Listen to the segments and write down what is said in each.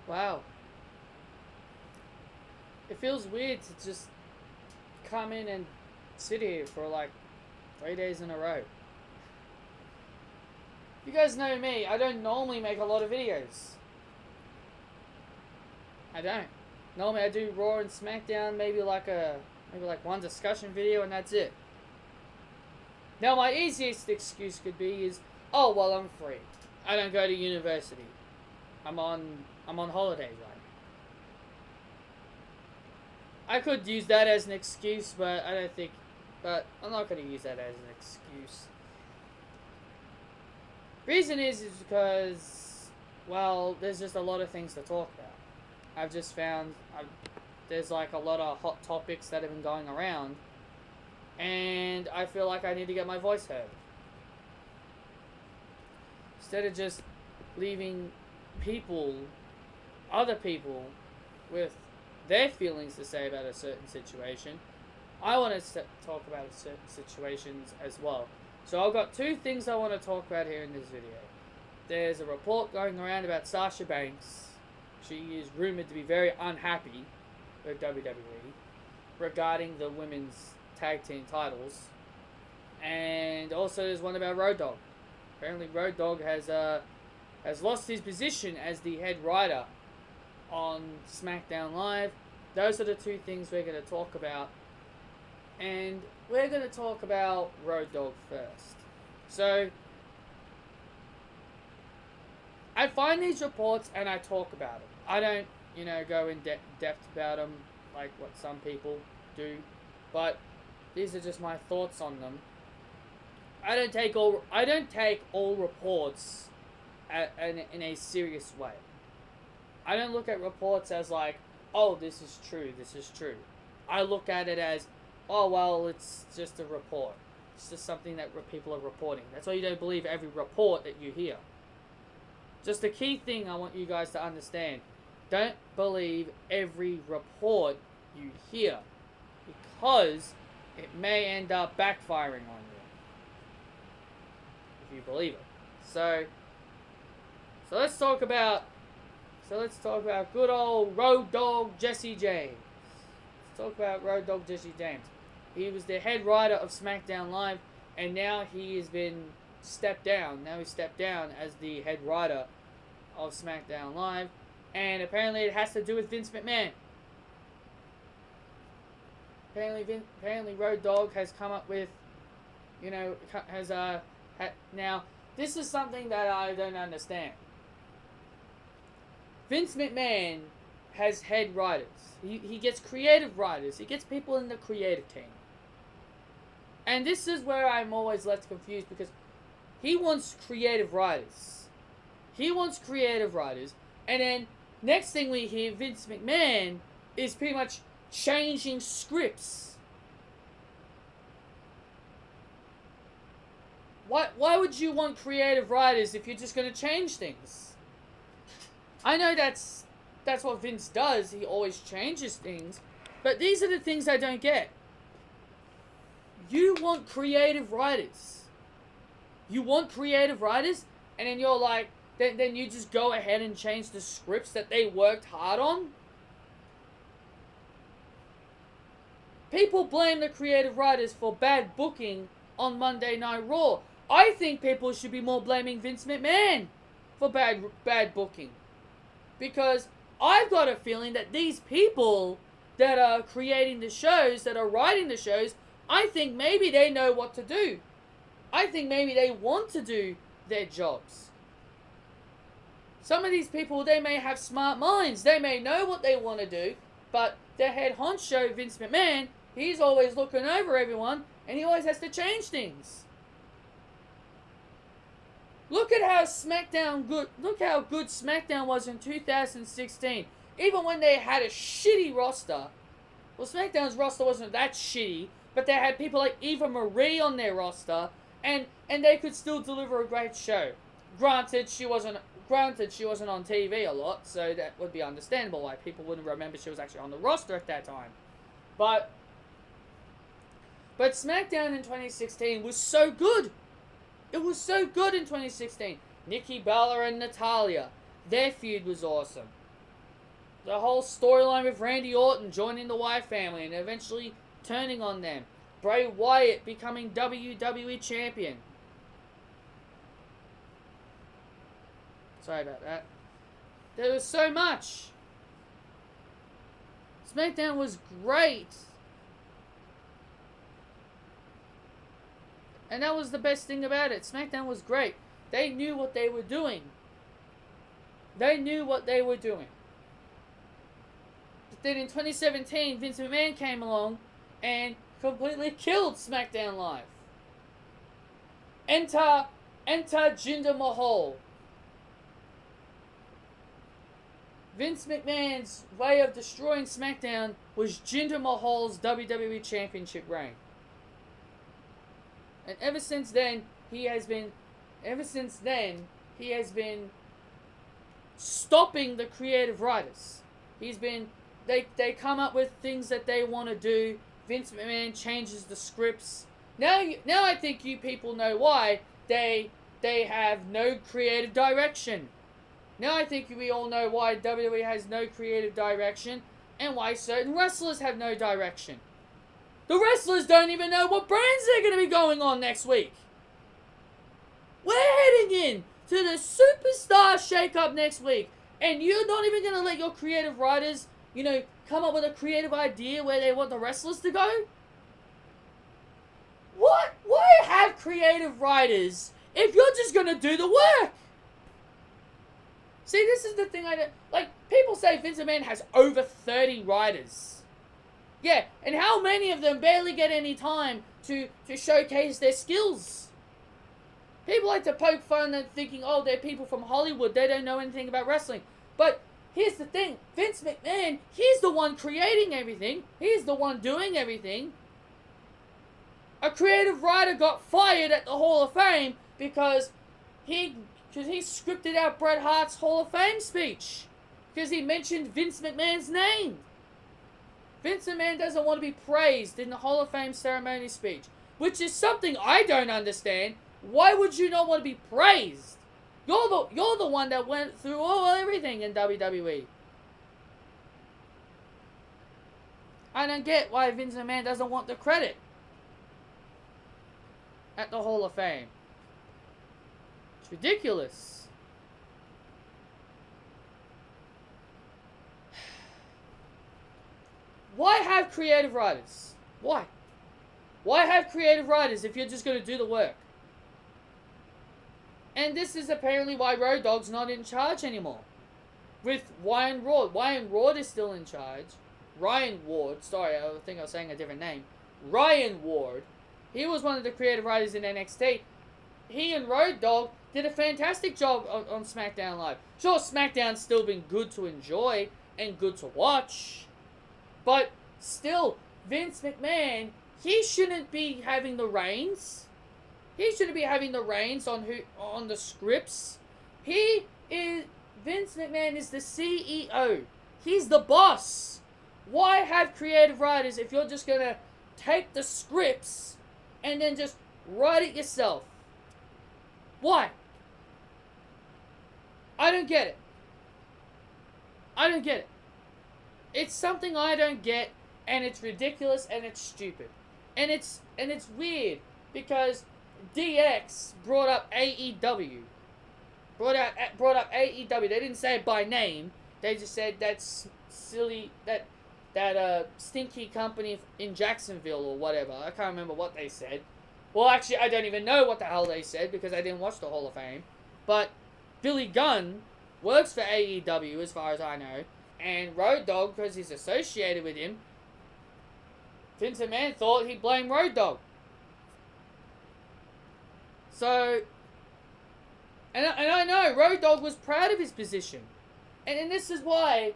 Wow. It feels weird to just come in and sit here for like 3 days in a row. You guys know me, I don't normally make a lot of videos. I don't. Normally I do Raw and Smackdown, maybe like one discussion video and that's it. Now my easiest excuse could be is, oh well I'm free. I don't go to university. I'm on holidays right now. I could use that as an excuse, but I'm not going to use that as an excuse. Reason is because, well, there's just a lot of things to talk about. I've just found there's like a lot of hot topics that have been going around, and I feel like I need to get my voice heard. Instead of just leaving other people, with their feelings to say about a certain situation, I want to talk about certain situations as well. So I've got two things I want to talk about here in this video. There's a report going around about Sasha Banks. She is rumored to be very unhappy with WWE regarding the women's tag team titles. And also there's one about Road Dogg. Apparently Road Dogg has lost his position as the head writer on Smackdown Live. Those are the two things we're going to talk about. And we're going to talk about Road Dogg first. So, I find these reports and I talk about them. I don't, go in depth about them like what some people do. But these are just my thoughts on them. I don't take all reports in a serious way. I don't look at reports as like, oh, this is true. I look at it as, oh, well, it's just a report. It's just something that people are reporting. That's why you don't believe every report that you hear. Just the key thing I want you guys to understand. Don't believe every report you hear, because it may end up backfiring on you if you believe it. So let's talk about good old Road Dogg Jesse James. Let's talk about Road Dogg Jesse James. He was the head writer of Smackdown Live, and now he has been stepped down. Now he stepped down as the head writer of Smackdown Live, and apparently it has to do with Vince McMahon. Apparently Road Dogg has come up with, now this is something that I don't understand. Vince McMahon has head writers. He gets creative writers. He gets people in the creative team. And this is where I'm always left confused, because he wants creative writers. And then next thing we hear, Vince McMahon is pretty much changing scripts. Why would you want creative writers if you're just going to change things? I know that's what Vince does. He always changes things. But these are the things I don't get. You want creative writers. And then you're like, then you just go ahead and change the scripts that they worked hard on? People blame the creative writers for bad booking on Monday Night Raw. I think people should be more blaming Vince McMahon for bad booking. Because I've got a feeling that these people that are creating the shows, that are writing the shows, I think maybe they know what to do. I think maybe they want to do their jobs. Some of these people, they may have smart minds. They may know what they want to do. But their head honcho, Vince McMahon, he's always looking over everyone, and he always has to change things. Look at how good SmackDown was in 2016. Even when they had a shitty roster. Well, SmackDown's roster wasn't that shitty, but they had people like Eva Marie on their roster, and they could still deliver a great show. Granted, she wasn't on TV a lot, so that would be understandable why people wouldn't remember she was actually on the roster at that time. But SmackDown in 2016 was so good. It was so good in 2016. Nikki Bella and Natalya. Their feud was awesome. the whole storyline with Randy Orton joining the Wyatt family and eventually turning on them. Bray Wyatt becoming WWE champion. Sorry about that. There was so much. SmackDown was great. And that was the best thing about it. SmackDown was great. They knew what they were doing. They knew what they were doing. But then in 2017, Vince McMahon came along and completely killed SmackDown Live. Enter Jinder Mahal. Vince McMahon's way of destroying SmackDown was Jinder Mahal's WWE Championship reign. And ever since then, he has been stopping the creative writers. They come up with things that they want to do. Vince McMahon changes the scripts. Now I think you people know why they have no creative direction. Now I think we all know why WWE has no creative direction and why certain wrestlers have no direction. The wrestlers don't even know what brands they're going to be going on next week. We're heading in to the Superstar Shake-Up next week, and you're not even going to let your creative writers, come up with a creative idea where they want the wrestlers to go? What? Why have creative writers if you're just going to do the work? See, this is the thing I don't... Like, people say Vince McMahon has over 30 writers. Yeah, and how many of them barely get any time to showcase their skills? People like to poke fun at thinking, oh, they're people from Hollywood, they don't know anything about wrestling. But here's the thing, Vince McMahon, he's the one creating everything. He's the one doing everything. A creative writer got fired at the Hall of Fame because he scripted out Bret Hart's Hall of Fame speech. Because he mentioned Vince McMahon's name. Vince McMahon doesn't want to be praised in the Hall of Fame ceremony speech. Which is something I don't understand. Why would you not want to be praised? You're the one that went through everything in WWE. I don't get why Vince McMahon doesn't want the credit at the Hall of Fame. It's ridiculous. Why have creative writers? Why? Why have creative writers if you're just going to do the work? And this is apparently why Road Dogg's not in charge anymore. With Wyatt Ward. Wyatt Ward is still in charge. Ryan Ward. Sorry, I think I was saying a different name. Ryan Ward. He was one of the creative writers in NXT. He and Road Dogg did a fantastic job on SmackDown Live. Sure, SmackDown's still been good to enjoy and good to watch. But still, Vince McMahon, he shouldn't be having the reins. He shouldn't be having the reins on the scripts. Vince McMahon is the CEO. He's the boss. Why have creative writers if you're just gonna take the scripts and then just write it yourself? Why? I don't get it. I don't get it. It's something I don't get, and it's ridiculous, and it's stupid. And it's weird, because DX brought up AEW. Brought up AEW. They didn't say it by name. They just said that's silly, that stinky company in Jacksonville or whatever. I can't remember what they said. Well, actually, I don't even know what the hell they said, because I didn't watch the Hall of Fame. But Billy Gunn works for AEW, as far as I know. And Road Dogg, because he's associated with him, Vince McMahon thought he'd blame Road Dogg. So, and I know Road Dogg was proud of his position. And this is why,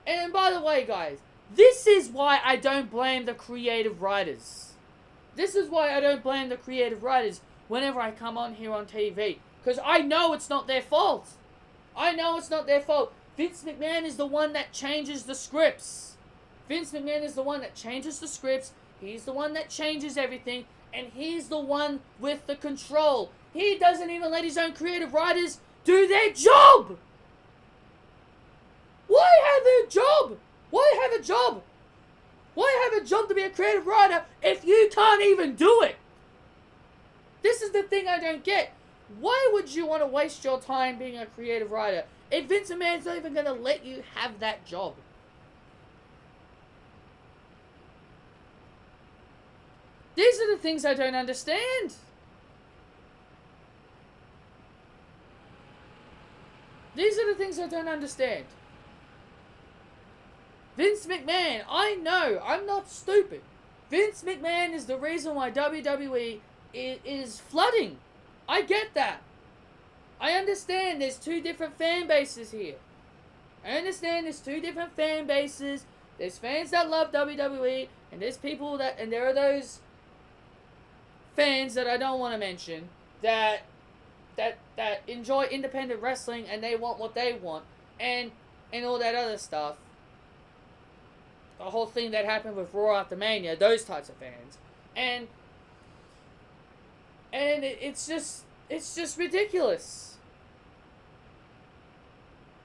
and by the way, guys, this is why I don't blame the creative writers. This is why I don't blame the creative writers whenever I come on here on TV. Because I know it's not their fault. I know it's not their fault. Vince McMahon is the one that changes the scripts. Vince McMahon is the one that changes the scripts. He's the one that changes everything. And he's the one with the control. He doesn't even let his own creative writers do their job. Why have a job? Why have a job? Why have a job to be a creative writer if you can't even do it? This is the thing I don't get. Why would you want to waste your time being a creative writer if Vince McMahon's not even going to let you have that job? These are the things I don't understand. These are the things I don't understand. Vince McMahon, I know, I'm not stupid. Vince McMahon is the reason why WWE is flooding. I get that. I understand there's two different fan bases here. I understand there's two different fan bases. There's fans that love WWE, and there's people that, and there are those fans that I don't want to mention that enjoy independent wrestling and they want what they want and all that other stuff. The whole thing that happened with Raw after Mania, those types of fans. And it's just ridiculous.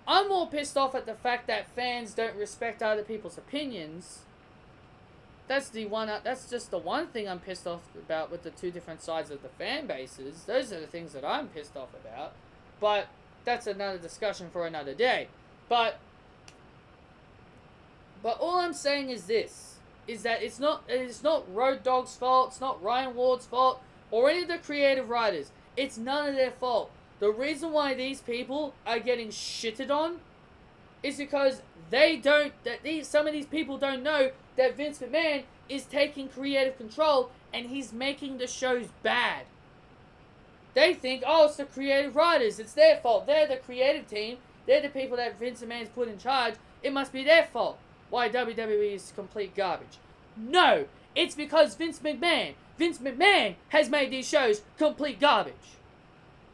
I'm more pissed off at the fact that fans don't respect other people's opinions. That's just the one thing I'm pissed off about with the two different sides of the fan bases. Those are the things that I'm pissed off about. But that's another discussion for another day. But all I'm saying is this, is that it's not Road Dogg's fault, it's not Ryan Ward's fault, or any of the creative writers. It's none of their fault. The reason why these people are getting shitted on is because some of these people don't know that Vince McMahon is taking creative control and he's making the shows bad. They think, oh, it's the creative writers, it's their fault. They're the creative team. They're the people that Vince McMahon's put in charge. It must be their fault why WWE is complete garbage. No, it's because Vince McMahon has made these shows complete garbage.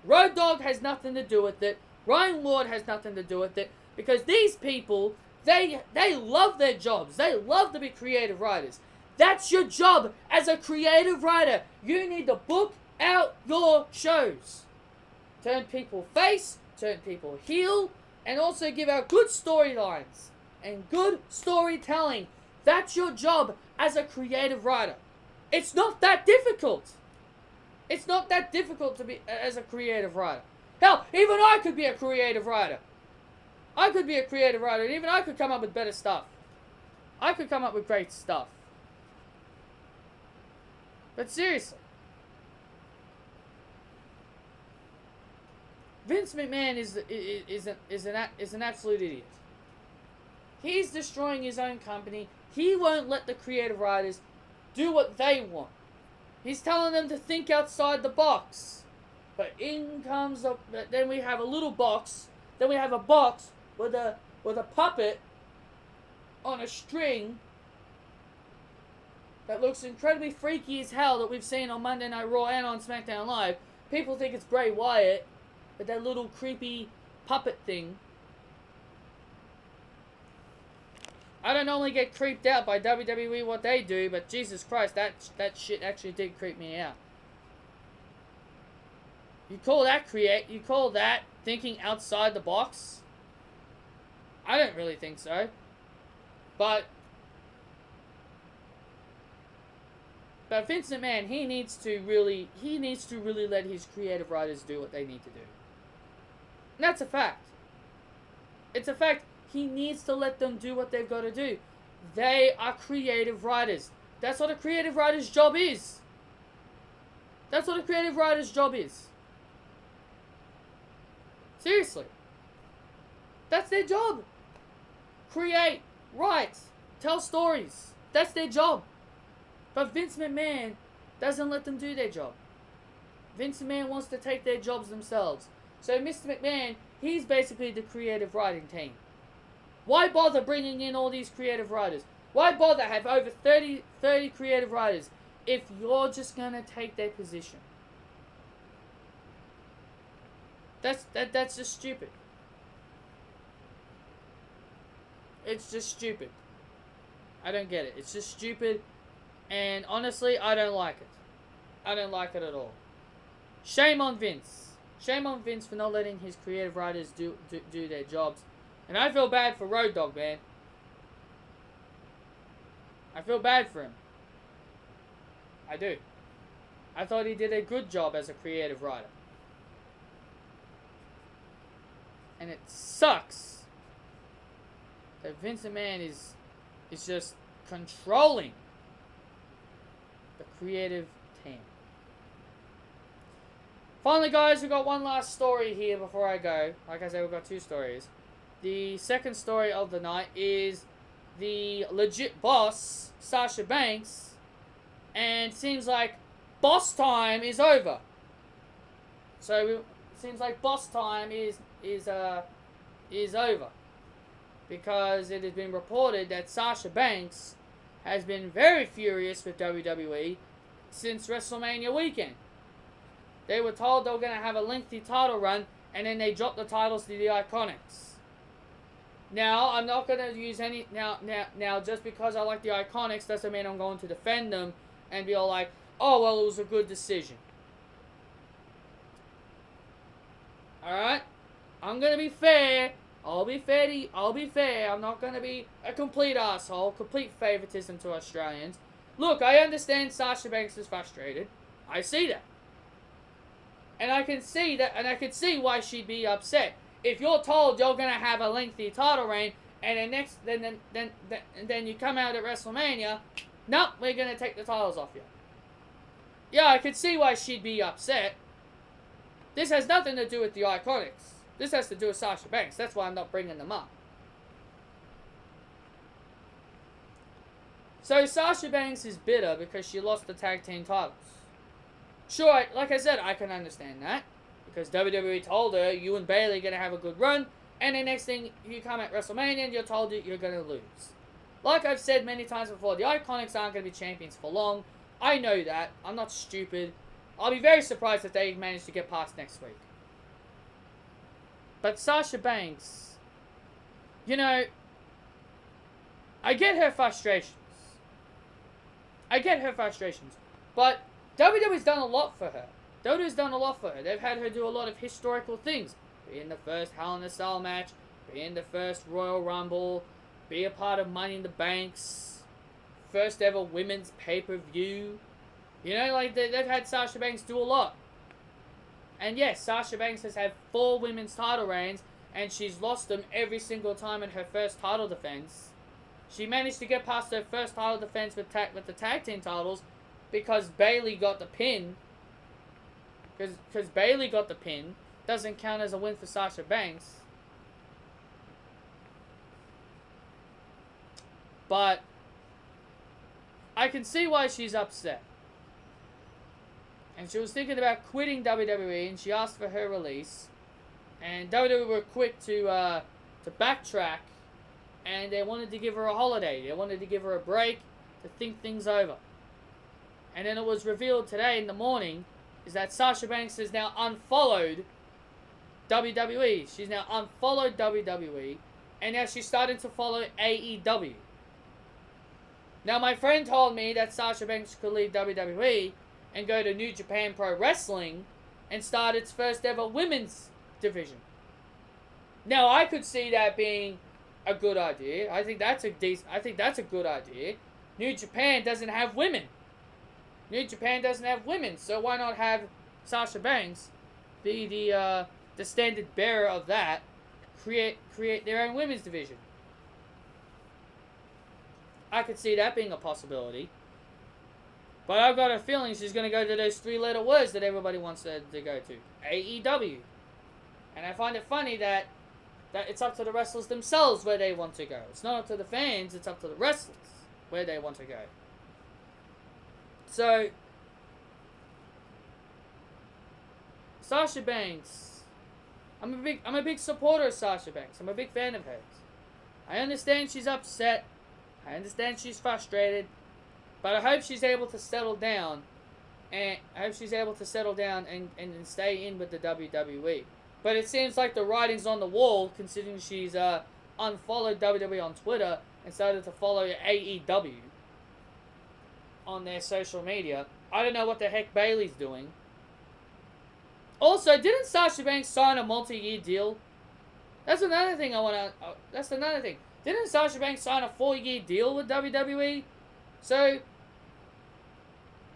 Road Dogg has nothing to do with it. Ryan Ward has nothing to do with it. Because these people, they love their jobs. They love to be creative writers. That's your job as a creative writer. You need to book out your shows. Turn people face, turn people heel, and also give out good storylines and good storytelling. That's your job as a creative writer. It's not that difficult. It's not that difficult to be as a creative writer. Hell, even I could be a creative writer. I could be a creative writer, and even I could come up with better stuff. I could come up with great stuff. But seriously, Vince McMahon is an absolute idiot. He's destroying his own company. He won't let the creative writers do what they want. He's telling them to think outside the box. But then we have a little box. Then we have a box with a puppet on a string that looks incredibly freaky as hell that we've seen on Monday Night Raw and on Smackdown Live. People think it's Bray Wyatt, but that little creepy puppet thing. I don't normally get creeped out by WWE what they do, but Jesus Christ, that shit actually did creep me out. You call that thinking outside the box? I don't really think so. But Vince McMahon, he needs to really let his creative writers do what they need to do. And that's a fact. It's a fact. He needs to let them do what they've got to do. They are creative writers. That's what a creative writer's job is. That's what a creative writer's job is. Seriously. That's their job. Create, write, tell stories. That's their job. But Vince McMahon doesn't let them do their job. Vince McMahon wants to take their jobs themselves. So Mr. McMahon, he's basically the creative writing team. Why bother bringing in all these creative writers? Why bother have over 30 creative writers if you're just going to take their position? That's just stupid. It's just stupid. I don't get it. It's just stupid. And honestly, I don't like it. I don't like it at all. Shame on Vince. Shame on Vince for not letting his creative writers do their jobs And I feel bad for Road Dogg, man. I feel bad for him. I do. I thought he did a good job as a creative writer. And it sucks that Vince McMahon is just controlling the creative team. Finally, guys, we've got one last story here before I go. Like I said, we've got two stories. The second story of the night is the legit boss, Sasha Banks, and it seems like boss time is over. So it seems like boss time is over, because it has been reported that Sasha Banks has been very furious with WWE since WrestleMania weekend. They were told they were going to have a lengthy title run, and then they dropped the titles to the Iconics. Now, I'm not going to use any... Now, just because I like the Iconics doesn't mean I'm going to defend them and be all like, oh, well, it was a good decision. Alright? I'm going to be fair. I'll be fair. I'm not going to be a complete asshole. Complete favoritism to Australians. Look, I understand Sasha Banks is frustrated. I see that. And I can see that, and I can see why she'd be upset. If you're told you're gonna have a lengthy title reign, and then you come out at WrestleMania, nope, we're gonna take the titles off you. Yeah, I could see why she'd be upset. This has nothing to do with the Iconics. This has to do with Sasha Banks. That's why I'm not bringing them up. So Sasha Banks is bitter because she lost the tag team titles. Sure, like I said, I can understand that. Because WWE told her, you and Bayley are going to have a good run. And the next thing, you come at WrestleMania and you're told that you're going to lose. Like I've said many times before, the Iconics aren't going to be champions for long. I know that. I'm not stupid. I'll be very surprised if they manage to get past next week. But Sasha Banks, you know, I get her frustrations. But WWE's done a lot for her. WWE's done a lot for her. They've had her do a lot of historical things. Be in the first Hell in a Cell match. Be in the first Royal Rumble. Be a part of Money in the Banks. First ever women's pay-per-view. You know, like, they've had Sasha Banks do a lot. And yes, Sasha Banks has had 4 women's title reigns. And she's lost them every single time in her first title defense. She managed to get past her first title defense with the tag team titles. Because Bayley got the pin. Because Bayley got the pin. Doesn't count as a win for Sasha Banks. But I can see why she's upset. And she was thinking about quitting WWE, and she asked for her release. And WWE were quick to backtrack, and they wanted to give her a holiday. They wanted to give her a break to think things over. And then it was revealed today in the morning is that Sasha Banks has now unfollowed WWE. She's now unfollowed WWE, and now she's starting to follow AEW. Now, my friend told me that Sasha Banks could leave WWE and go to New Japan Pro Wrestling and start its first ever women's division. Now, I could see that being a good idea. I think that's a good idea. New Japan doesn't have women. So why not have Sasha Banks be the standard bearer of that? Create their own women's division. I could see that being a possibility. But I've got a feeling she's going to go to those 3-letter words that everybody wants her to go to. AEW. And I find it funny that it's up to the wrestlers themselves where they want to go. It's not up to the fans, it's up to the wrestlers where they want to go. So, Sasha Banks, I'm a big supporter of Sasha Banks. I'm a big fan of hers. I understand she's upset. I understand she's frustrated. But I hope she's able to settle down. And and stay in with the WWE. But it seems like the writing's on the wall, considering she's unfollowed WWE on Twitter and started to follow AEW on their social media. I don't know what the heck Bayley's doing. Also, didn't Sasha Banks sign a multi-year deal That's another thing I want to. That's another thing. Didn't Sasha Banks sign a 4-year deal with WWE? So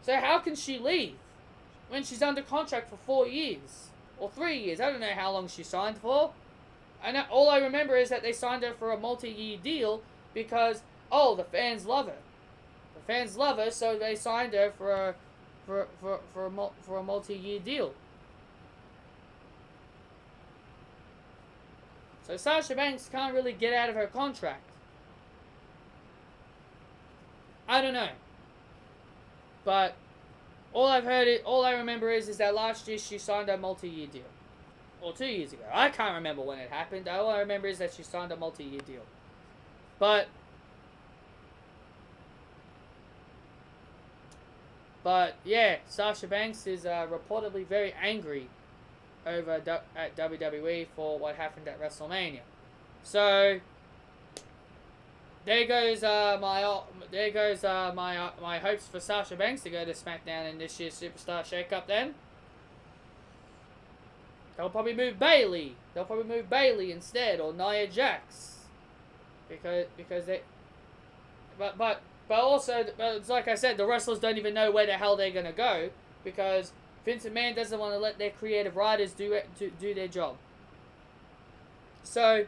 how can she leave when she's under contract for 4 years or 3 years? I don't know how long she signed for. All I remember is that they signed her for a multi-year deal because the fans love her. The fans love her, so they signed her for a multi-year deal. So Sasha Banks can't really get out of her contract. I don't know. But all I remember is that last year she signed a multi-year deal. Or 2 years ago. I can't remember when it happened. All I remember is that she signed a multi-year deal. But yeah, Sasha Banks is reportedly very angry over at WWE for what happened at WrestleMania. So there goes my hopes for Sasha Banks to go to SmackDown in this year's Superstar Shake-Up. Then they'll probably move Bayley. They'll probably move Bayley instead, or Nia Jax, because they. But also, it's like I said, the wrestlers don't even know where the hell they're gonna go because Vince McMahon doesn't want to let their creative writers do their job. So,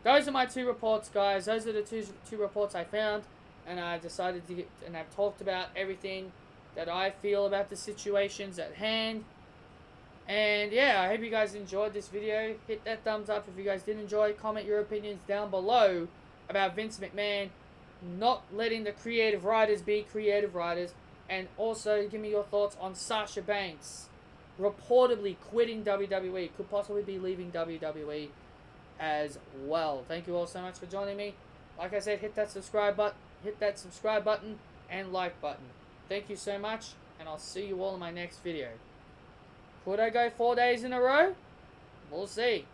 those are my 2 reports, guys. Those are the two reports I found, and I decided to and I've talked about everything that I feel about the situations at hand. And yeah, I hope you guys enjoyed this video. Hit that thumbs up if you guys did enjoy. Comment your opinions down below about Vince McMahon not letting the creative writers be creative writers. And also, give me your thoughts on Sasha Banks reportedly quitting WWE. Could possibly be leaving WWE as well. Thank you all so much for joining me. Like I said, hit that subscribe button and like button. Thank you so much, and I'll see you all in my next video. Could I go 4 days in a row? We'll see.